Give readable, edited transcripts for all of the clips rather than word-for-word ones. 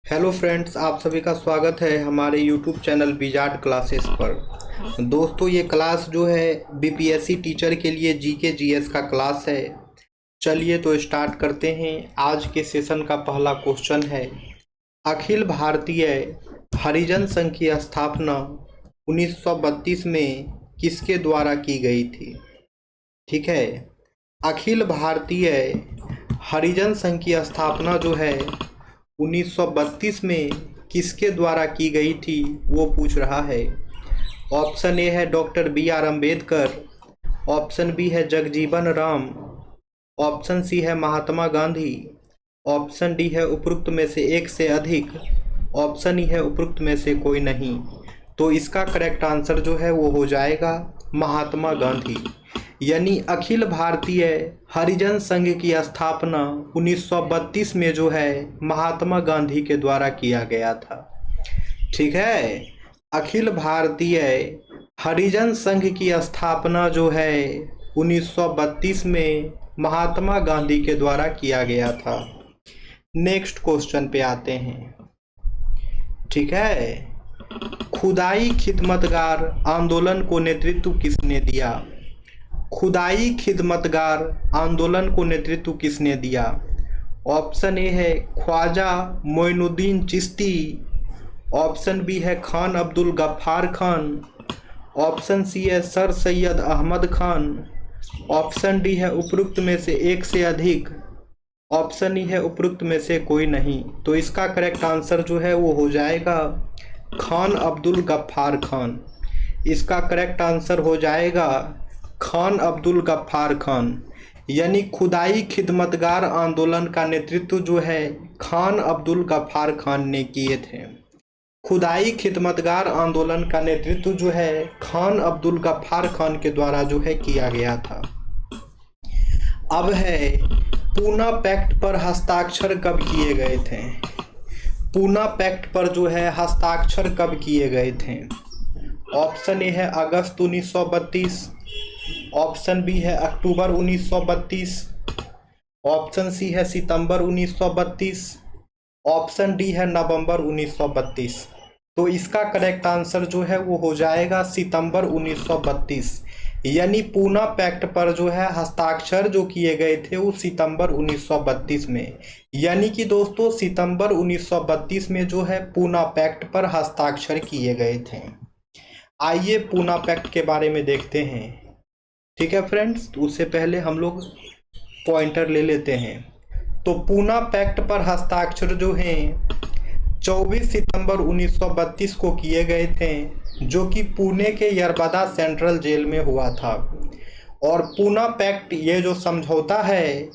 Hello friends, आप सभी का स्वागत है हमारे यूट्यूब चैनल बीजार्ड क्लासेस पर। दोस्तों, ये क्लास जो है बीपीएससी टीचर के लिए जीके जीएस का क्लास है। चलिए तो स्टार्ट करते हैं। आज के सेशन का पहला क्वेश्चन है, अखिल भारतीय हरिजन संघ की स्थापना 1932 में किसके द्वारा की गई थी? ठीक है, अखिल भारतीय हरिजन संघ की स्थापना जो है 1932 में किसके द्वारा की गई थी वो पूछ रहा है। ऑप्शन ए है doctor B R Ambedkar, option B है जगजीवन राम, ऑप्शन सी है महात्मा गांधी, ऑप्शन डी है उपरोक्त में से एक से अधिक, ऑप्शन ई है उपरोक्त में से कोई नहीं। तो इसका करेक्ट आंसर जो है वो हो जाएगा महात्मा गांधी। यानी अखिल भारतीय हरिजन संघ की स्थापना 1932 में जो है महात्मा गांधी के द्वारा किया गया था। ठीक है, अखिल भारतीय हरिजन संघ की स्थापना जो है 1932 में महात्मा गांधी के द्वारा किया गया था। नेक्स्ट क्वेश्चन पे आते हैं। ठीक है, खुदाई खिदमतगार आंदोलन को नेतृत्व किसने दिया? खुदाई खिदमतगार आंदोलन को नेतृत्व किसने दिया? ऑप्शन ए है ख्वाजा मोइनुद्दीन चिश्ती, ऑप्शन बी है खान अब्दुल गफ्फार खान, ऑप्शन सी है sir Syed Ahmad Khan, option D है उपरोक्त में से एक से अधिक, ऑप्शन ई है उपरोक्त में से कोई नहीं। तो इसका करेक्ट आंसर जो है वो हो जाएगा खान अब्दुल गफ्फार खान। इसका करेक्ट आंसर हो जाएगा खान अब्दुल गफ्फार खान। यानी खुदाई खिदमतगार आंदोलन का नेतृत्व जो है खान अब्दुल गफ्फार खान ने किए थे। खुदाई खिदमतगार आंदोलन का नेतृत्व जो है खान अब्दुल गफ्फार खान के द्वारा जो है किया गया था। अब है पूना पैक्ट पर हस्ताक्षर कब किए गए थे? पूना पैक्ट पर जो है हस्ताक्षर कब किए गए थे? ऑप्शन ए है अगस्त 1932, ऑप्शन बी है अक्टूबर 1932, ऑप्शन सी है सितंबर 1932, ऑप्शन डी है नवंबर 1932। तो इसका करेक्ट आंसर जो है वो हो जाएगा सितंबर 1932। यानी पूना पैक्ट पर जो है हस्ताक्षर जो किए गए थे वो सितंबर 1932 में। यानी कि दोस्तों सितंबर 1932 में जो है पूना पैक्ट पर हस्ताक्षर किए गए थे। आइए पूना पैक्ट के बारे में देखते हैं। ठीक है फ्रेंड्स, तो उससे पहले हम लोग पॉइंटर ले लेते हैं। तो पूना पैक्ट पर हस्ताक्षर जो हैं 24 सितंबर 1932 को किए गए थे, जो कि पुणे के यरबदा सेंट्रल जेल में हुआ था। और पूना पैक्ट ये जो समझौता है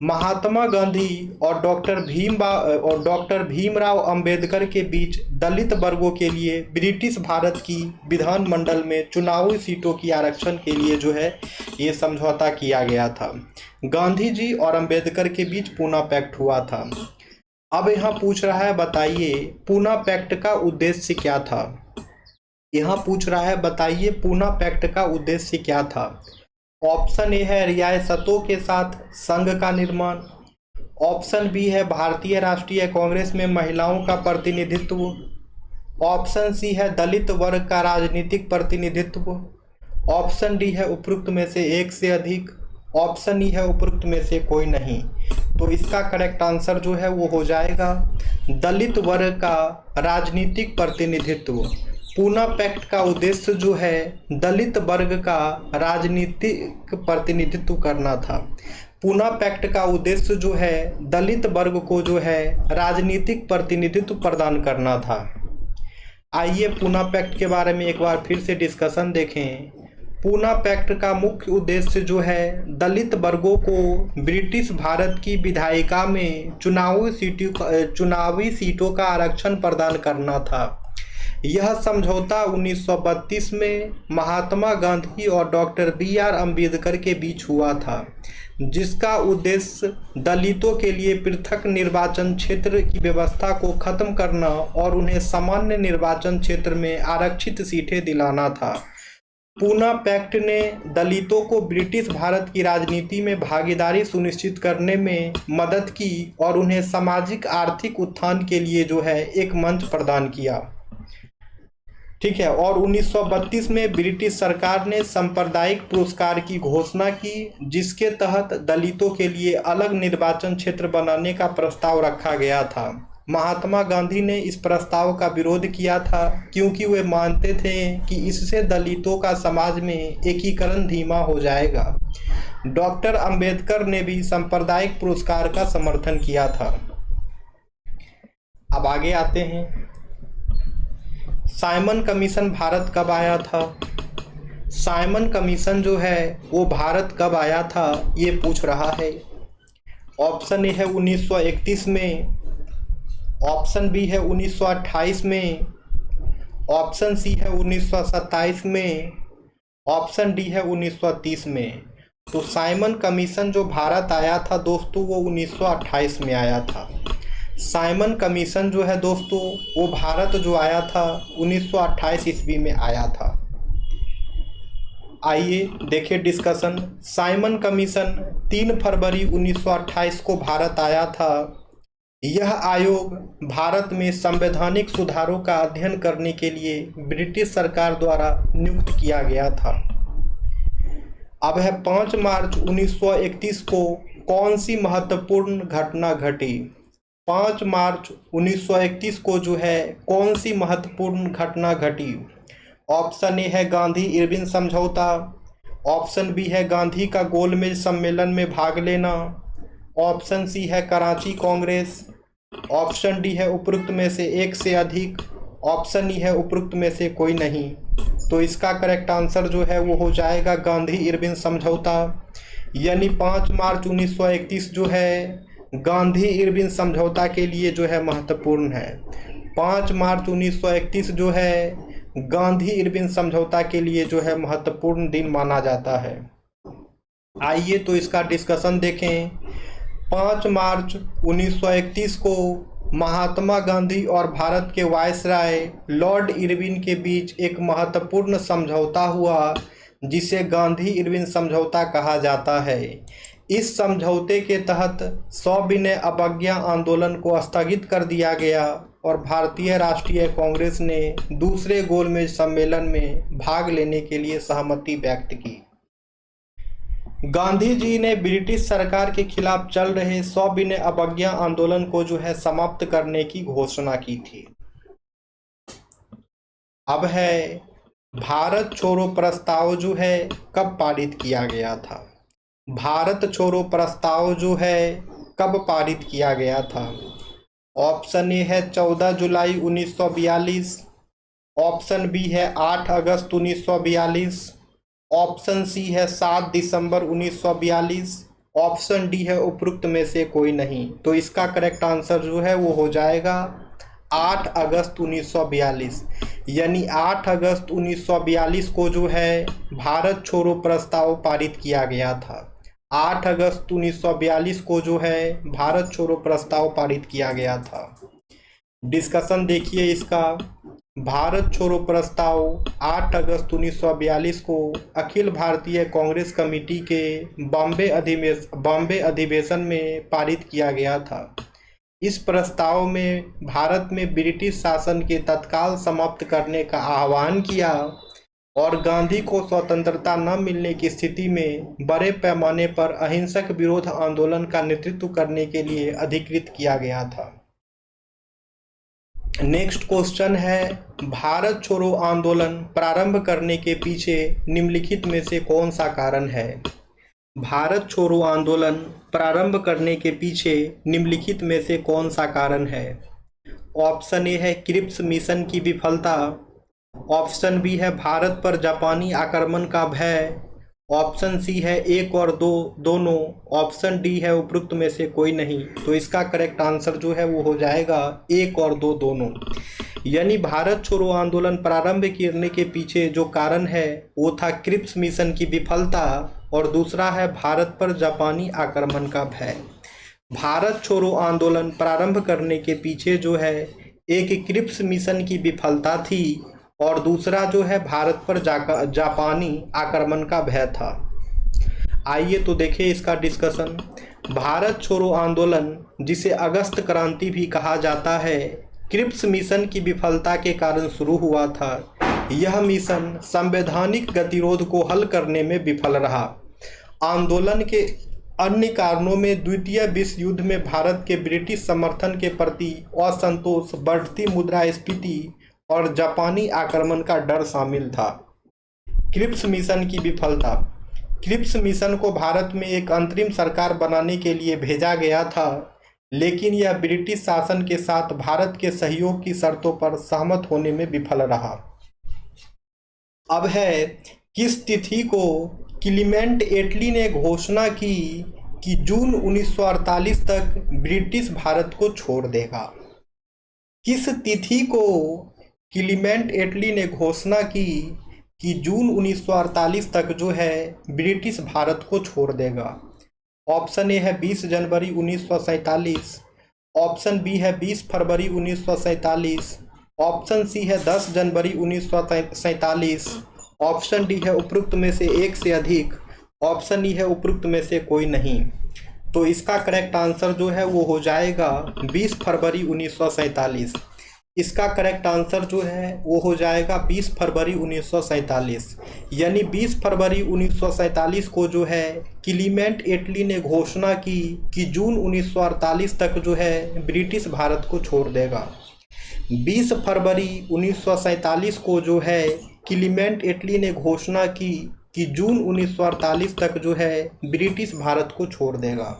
महात्मा गांधी और डॉक्टर भीमराव अंबेडकर के बीच दलित वर्गों के लिए ब्रिटिश भारत की विधानमंडल में चुनावी सीटों की आरक्षण के लिए जो है ये समझौता किया गया था। गांधी जी और अंबेडकर के बीच पूना पैक्ट हुआ था। अब यहाँ पूछ रहा है बताइए पूना पैक्ट का उद्देश्य क्या था? यहाँ पूछ रहा है बताइए पूना पैक्ट का उद्देश्य क्या था? ऑप्शन ए है रियासतों के साथ संघ का निर्माण, ऑप्शन बी है भारतीय राष्ट्रीय कांग्रेस में महिलाओं का प्रतिनिधित्व, ऑप्शन सी है दलित वर्ग का राजनीतिक प्रतिनिधित्व, ऑप्शन डी है उपरोक्त में से एक से अधिक, ऑप्शन ई है उपरोक्त में से कोई नहीं। तो इसका करेक्ट आंसर जो है वो हो जाएगा दलित वर्ग का राजनीतिक प्रतिनिधित्व। पूना पैक्ट का उद्देश्य जो है दलित वर्ग का राजनीतिक प्रतिनिधित्व करना था। पूना पैक्ट का उद्देश्य जो है दलित वर्ग को जो है राजनीतिक प्रतिनिधित्व प्रदान करना था। आइए पूना पैक्ट के बारे में एक बार फिर से डिस्कशन देखें। पूना पैक्ट का मुख्य उद्देश्य जो है दलित वर्गों को ब्रिटिश भारत की विधायिका में चुनावी सीटों का आरक्षण प्रदान करना था। यह समझौता 1932 में महात्मा गांधी और डॉक्टर बी आर अम्बेडकर के बीच हुआ था, जिसका उद्देश्य दलितों के लिए पृथक निर्वाचन क्षेत्र की व्यवस्था को खत्म करना और उन्हें सामान्य निर्वाचन क्षेत्र में आरक्षित सीटें दिलाना था। पूना पैक्ट ने दलितों को ब्रिटिश भारत की राजनीति में भागीदारी सुनिश्चित करने में मदद की और उन्हें सामाजिक आर्थिक उत्थान के लिए जो है एक मंच प्रदान किया। ठीक है। और 1932 में ब्रिटिश सरकार ने सांप्रदायिक पुरस्कार की घोषणा की, जिसके तहत दलितों के लिए अलग निर्वाचन क्षेत्र बनाने का प्रस्ताव रखा गया था। महात्मा गांधी ने इस प्रस्ताव का विरोध किया था, क्योंकि वे मानते थे कि इससे दलितों का समाज में एकीकरण धीमा हो जाएगा। डॉक्टर अंबेडकर ने भी सांप्रदायिक पुरस्कार का समर्थन किया था। अब आगे आते हैं। साइमन कमीशन भारत कब आया था? साइमन कमीशन जो है वो भारत कब आया था, ये पूछ रहा है। ऑप्शन ए है 1931 में, ऑप्शन बी है 1928 में, ऑप्शन सी है 1927 में, ऑप्शन डी है 1930 में। तो साइमन कमीशन जो भारत आया था दोस्तों वो 1928 में आया था। साइमन कमीशन जो है दोस्तों वो भारत जो आया था 1928 ईस्वी में आया था। आइए देखिए डिस्कशन। साइमन कमीशन 3 फरवरी 1928 को भारत आया था। यह आयोग भारत में संवैधानिक सुधारों का अध्ययन करने के लिए ब्रिटिश सरकार द्वारा नियुक्त किया गया था। अब है 5 मार्च 1931 को कौन सी महत्वपूर्ण घटना घटी? 5 मार्च 1931 को जो है कौन सी महत्वपूर्ण घटना घटी? ऑप्शन ए है गांधी इरविन समझौता, ऑप्शन बी है गांधी का गोलमेज सम्मेलन में भाग लेना, ऑप्शन सी है कराची कांग्रेस, ऑप्शन डी है उपरोक्त में से एक से अधिक, ऑप्शन ई है उपरोक्त में से कोई नहीं। तो इसका करेक्ट आंसर जो है वो हो जाएगा गांधी इरविन समझौता। यानी 5 मार्च 1931 जो है गांधी इरविन समझौता के लिए जो है महत्वपूर्ण है। 5 मार्च 1931 जो है गांधी इरविन समझौता के लिए जो है महत्वपूर्ण दिन माना जाता है। आइए तो इसका डिस्कशन देखें। 5 मार्च 1931 को महात्मा गांधी और भारत के वायसराय लॉर्ड इरविन के बीच एक महत्वपूर्ण समझौता हुआ, जिसे गांधी इरविन समझौता कहा जाता है। इस समझौते के तहत सविनय अवज्ञा आंदोलन को स्थगित कर दिया गया और भारतीय राष्ट्रीय कांग्रेस ने दूसरे गोलमेज सम्मेलन में भाग लेने के लिए सहमति व्यक्त की। गांधी जी ने ब्रिटिश सरकार के खिलाफ चल रहे सविनय अवज्ञा आंदोलन को जो है समाप्त करने की घोषणा की थी। अब है भारत छोड़ो प्रस्ताव जो है कब पारित किया गया था? भारत छोड़ो प्रस्ताव जो है कब पारित किया गया था? ऑप्शन ए है 14 जुलाई 1942, ऑप्शन बी है 8 अगस्त 1942, ऑप्शन सी है 7 दिसंबर 1942, ऑप्शन डी है उपरोक्त में से कोई नहीं। तो इसका करेक्ट आंसर जो है वो हो जाएगा 8 अगस्त 1942। यानी 8 अगस्त 1942 को जो है भारत छोड़ो प्रस्ताव पारित किया गया था। 8 अगस्त 1942 को जो है भारत छोड़ो प्रस्ताव पारित किया गया था। डिस्कशन देखिए इसका। भारत छोड़ो प्रस्ताव 8 अगस्त 1942 को अखिल भारतीय कांग्रेस कमेटी के बॉम्बे अधिवेशन में पारित किया गया था। इस प्रस्ताव में भारत में ब्रिटिश शासन के तत्काल समाप्त करने का आह्वान किया और गांधी को स्वतंत्रता न मिलने की स्थिति में बड़े पैमाने पर अहिंसक विरोध आंदोलन का नेतृत्व करने के लिए अधिकृत किया गया था। नेक्स्ट क्वेश्चन है, भारत छोड़ो आंदोलन प्रारंभ करने के पीछे निम्नलिखित में से कौन सा कारण है? भारत छोड़ो आंदोलन प्रारंभ करने के पीछे निम्नलिखित में से कौन सा कारण है? ऑप्शन ए है क्रिप्स मिशन की विफलता, ऑप्शन बी है भारत पर जापानी आक्रमण का भय, ऑप्शन सी है 1 और 2 दोनों, ऑप्शन डी है उपरोक्त में से कोई नहीं। तो इसका करेक्ट आंसर जो है वो हो जाएगा 1 और 2 दोनों। यानी भारत छोड़ो आंदोलन प्रारंभ करने के पीछे जो कारण है वो था क्रिप्स मिशन की विफलता और दूसरा है भारत पर जापानी आक्रमण का भय। भारत छोड़ो आंदोलन प्रारंभ करने के पीछे जो है एक क्रिप्स मिशन की विफलता थी और दूसरा जो है भारत पर जापानी आक्रमण का भय था। आइए तो देखिए इसका डिस्कशन। भारत छोड़ो आंदोलन, जिसे अगस्त क्रांति भी कहा जाता है, क्रिप्स मिशन की विफलता के कारण शुरू हुआ था। यह मिशन संवैधानिक गतिरोध को हल करने में विफल रहा। आंदोलन के अन्य कारणों में द्वितीय विश्व युद्ध में भारत के ब्रिटिश समर्थन के प्रति असंतोष, बढ़ती मुद्रास्फीति और जापानी आक्रमण का डर शामिल था। क्रिप्स मिशन की विफलता। क्रिप्स मिशन को भारत में एक अंतरिम सरकार बनाने के लिए भेजा गया था, लेकिन यह ब्रिटिश शासन के साथ भारत के सहयोग की शर्तों पर सहमत होने में विफल रहा। अब है, किस तिथि को क्लीमेंट एटली ने घोषणा की कि जून 1948 तक ब्रिटिश भारत को छोड़ देगा? किस तिथि को क्लीमेंट एटली ने घोषणा की कि जून 1948 तक जो है ब्रिटिश भारत को छोड़ देगा? ऑप्शन ए है 20 जनवरी 1947, ऑप्शन बी है 20 फरवरी 1947, ऑप्शन सी है 10 जनवरी 1947, ऑप्शन डी है उपरोक्त में से एक से अधिक, ऑप्शन ई है उपरोक्त में से कोई नहीं। तो इसका करेक्ट आंसर जो है वो हो जाएगा 20 फरवरी 1947। इसका करेक्ट आंसर जो है वो हो जाएगा 20 फरवरी 1947। यानी 20 फरवरी 1947 को जो है क्लीमेंट एटली ने घोषणा की कि जून 1948 तक जो है ब्रिटिश भारत को छोड़ देगा। 20 फरवरी 1947 को जो है क्लीमेंट एटली ने घोषणा की कि जून 1948 तक जो है ब्रिटिश भारत को छोड़ देगा।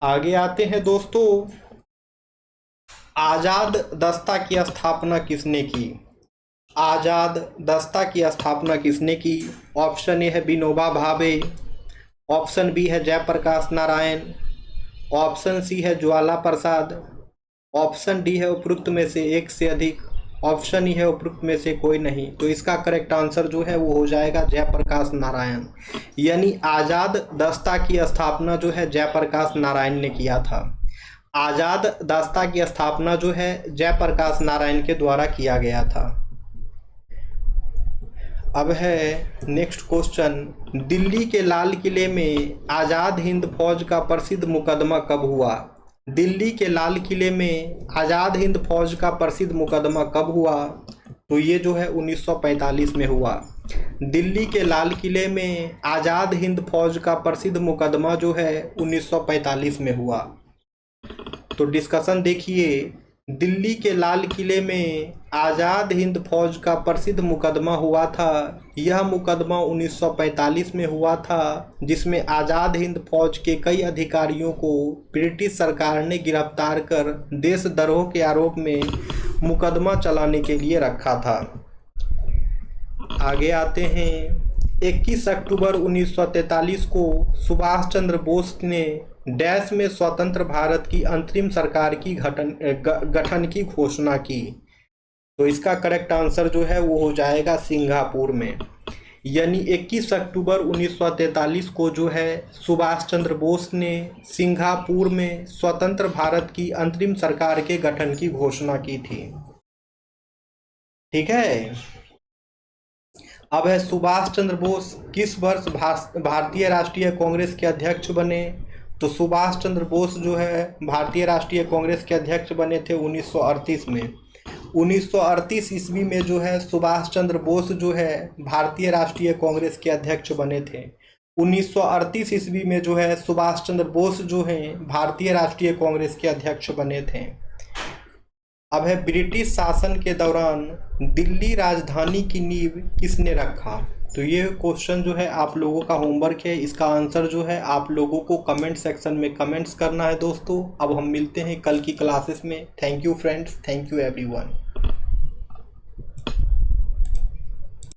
आगे आते हैं दोस्तों, आज़ाद दस्ता की स्थापना किसने की? आज़ाद दस्ता की स्थापना किसने की? ऑप्शन ए है विनोबा भावे, ऑप्शन बी है जयप्रकाश नारायण, ऑप्शन सी है ज्वाला प्रसाद, ऑप्शन डी है उपरोक्त में से एक से अधिक, ऑप्शन ई है उपरोक्त में से कोई नहीं। तो इसका करेक्ट आंसर जो है वो हो जाएगा जयप्रकाश नारायण। यानी आज़ाद दस्ता की स्थापना जो है जयप्रकाश नारायण ने किया था। आज़ाद दस्ता की स्थापना जो है जयप्रकाश नारायण के द्वारा किया गया था। अब है नेक्स्ट क्वेश्चन, दिल्ली के लाल किले में आज़ाद हिंद फौज का प्रसिद्ध मुकदमा कब हुआ? दिल्ली के लाल किले में आज़ाद हिंद फौज का प्रसिद्ध मुकदमा कब हुआ? तो ये जो है 1945 में हुआ। दिल्ली के लाल किले में आज़ाद हिंद फौज का प्रसिद्ध मुकदमा जो है 1945 में हुआ। तो डिस्कशन देखिए, दिल्ली के लाल किले में आज़ाद हिंद फौज का प्रसिद्ध मुकदमा हुआ था। यह मुकदमा 1945 में हुआ था, जिसमें आज़ाद हिंद फौज के कई अधिकारियों को ब्रिटिश सरकार ने गिरफ्तार कर देशद्रोह के आरोप में मुकदमा चलाने के लिए रखा था। आगे आते हैं, 21 अक्टूबर 1943 को सुभाष चंद्र बोस ने डैश में स्वतंत्र भारत की अंतरिम सरकार की गठन की घोषणा की। तो इसका करेक्ट आंसर जो है वो हो जाएगा सिंगापुर में। यानी 21 अक्टूबर 1943 को जो है सुभाष चंद्र बोस ने सिंगापुर में स्वतंत्र भारत की अंतरिम सरकार के गठन की घोषणा की थी। ठीक है। अब है, सुभाष चंद्र बोस किस वर्ष भारतीय राष्ट्रीय कांग्रेस के अध्यक्ष बने? तो सुभाष चंद्र बोस जो है भारतीय राष्ट्रीय कांग्रेस के अध्यक्ष बने थे 1938 में। 1938 ईस्वी में जो है सुभाष चंद्र बोस जो है भारतीय राष्ट्रीय कांग्रेस के अध्यक्ष बने थे। 1938 ईस्वी में जो है सुभाष चंद्र बोस जो हैं भारतीय राष्ट्रीय कांग्रेस के अध्यक्ष बने थे। अब है, ब्रिटिश शासन के दौरान दिल्ली राजधानी की नींव किसने रखा? तो ये क्वेश्चन जो है आप लोगों का होमवर्क है। इसका आंसर जो है आप लोगों को कमेंट सेक्शन में कमेंट्स करना है दोस्तों। अब हम मिलते हैं कल की क्लासेस में। Thank you friends, thank you everyone.